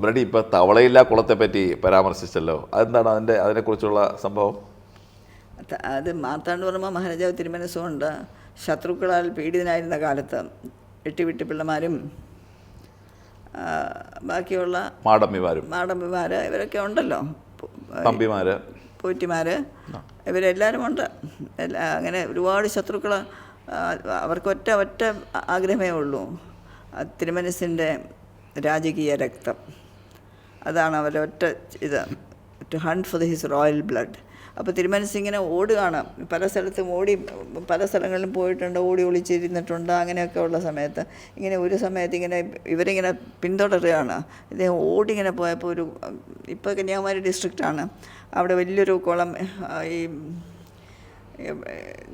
ബ്രഡി ഇപ്പോൾ തവളയില്ലാ കുളത്തെ പറ്റി പരാമർശിച്ചല്ലോ, അതെന്താണ് അതിനെക്കുറിച്ചുള്ള സംഭവം? അത് മാർത്താണ്ഡവർമ്മ മഹാരാജാവ് തിരുമനസ്സുകൊണ്ട് ശത്രുക്കളാൽ പീഡിതനായിരുന്ന കാലത്ത് എട്ടിവിട്ടി പിള്ളമാരും ബാക്കിയുള്ള മാടമ്പിമാർ ഇവരൊക്കെ ഉണ്ടല്ലോ, പോറ്റിമാർ, ഇവരെല്ലാവരും ഉണ്ട്. അങ്ങനെ ഒരുപാട് ശത്രുക്കൾ. അവർക്ക് ഒറ്റ ആഗ്രഹമേ ഉള്ളൂ, തിരുമനസ്സിൻ്റെ രാജകീയ രക്തം. അതാണ് അവരുടെ ഒറ്റ ഇത്, to hunt for his royal blood. അപ്പോൾ തിരുമനസ്സിങ്ങനെ ഓടുകയാണ്, പല സ്ഥലത്തും പല സ്ഥലങ്ങളിലും പോയിട്ടുണ്ട്, ഓടി ഒളിച്ചിരുന്നിട്ടുണ്ട്. അങ്ങനെയൊക്കെ ഉള്ള സമയത്ത് ഒരു സമയത്ത് ഇവരിങ്ങനെ പിന്തുടരുകയാണ്. ഇദ്ദേഹം ഓടിങ്ങനെ പോയപ്പോൾ ഇപ്പോൾ കന്യാകുമാരി ഡിസ്ട്രിക്റ്റാണ്, അവിടെ വലിയൊരു കുളം, ഈ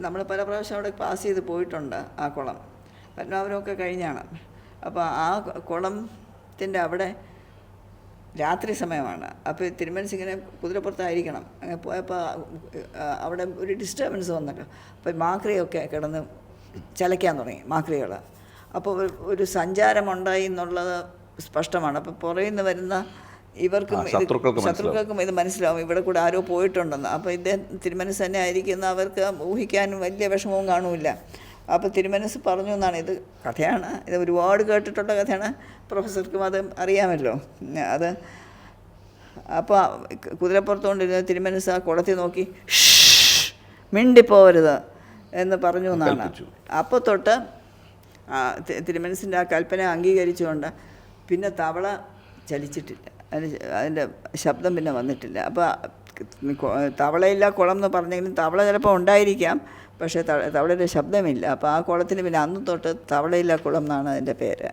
നമ്മൾ പല പ്രാവശ്യം അവിടെ പാസ് ചെയ്ത് പോയിട്ടുണ്ട്. ആ കുളം പത്മനാഭപുരമൊക്കെ കഴിഞ്ഞാണ്. അപ്പോൾ ആ കുളത്തിൻ്റെ അവിടെ രാത്രി സമയമാണ്. അപ്പോൾ തിരുമനസ്സിങ്ങനെ കുതിരപ്പുറത്തായിരിക്കണം. അങ്ങനെ പോയപ്പോൾ അവിടെ ഒരു ഡിസ്റ്റർബൻസ് വന്നല്ലോ. അപ്പോൾ മാക്രിയൊക്കെ കിടന്ന് ചലയ്ക്കാൻ തുടങ്ങി, മാക്രികൾ. അപ്പോൾ ഒരു സഞ്ചാരമുണ്ടായി എന്നുള്ളത് സ്പഷ്ടമാണ്. അപ്പോൾ പുറകിൽ നിന്ന് വരുന്ന ശത്രുക്കൾക്കും ഇത് മനസ്സിലാവും, ഇവിടെ കൂടെ ആരോ പോയിട്ടുണ്ടെന്ന്. അപ്പോൾ ഇദ്ദേഹം തിരുമനസ് തന്നെ ആയിരിക്കുന്ന അവർക്ക് ഊഹിക്കാനും വലിയ വിഷമവും കാണൂല. അപ്പോൾ തിരുമനസ് പറഞ്ഞു എന്നാണ്, ഇത് കഥയാണ്, ഇത് ഒരുപാട് കേട്ടിട്ടുള്ള കഥയാണ്, പ്രൊഫസർക്കും അത് അറിയാമല്ലോ. അത് അപ്പോൾ കുതിരപ്പുറത്തുകൊണ്ടിരുന്ന തിരുമനസ് ആ കുളത്തിൽ നോക്കി മിണ്ടിപ്പോവരുത് എന്ന് പറഞ്ഞു എന്നാണ്. അപ്പോൾ തൊട്ട് തിരുമനസിൻ്റെ ആ കൽപ്പന അംഗീകരിച്ചുകൊണ്ട് പിന്നെ തവള ചലിച്ചിട്ടില്ല, അതിൻ്റെ ശബ്ദം പിന്നെ വന്നിട്ടില്ല. അപ്പോൾ തവളയില്ല കുളം എന്ന് പറഞ്ഞെങ്കിലും തവള ചിലപ്പോൾ ഉണ്ടായിരിക്കാം, പക്ഷേ തവളയുടെ ശബ്ദമില്ല. അപ്പോൾ ആ കുളത്തിന് പിന്നെ അന്ന് തൊട്ട് തവളയില്ല കുളം എന്നാണ് അതിൻ്റെ പേര്.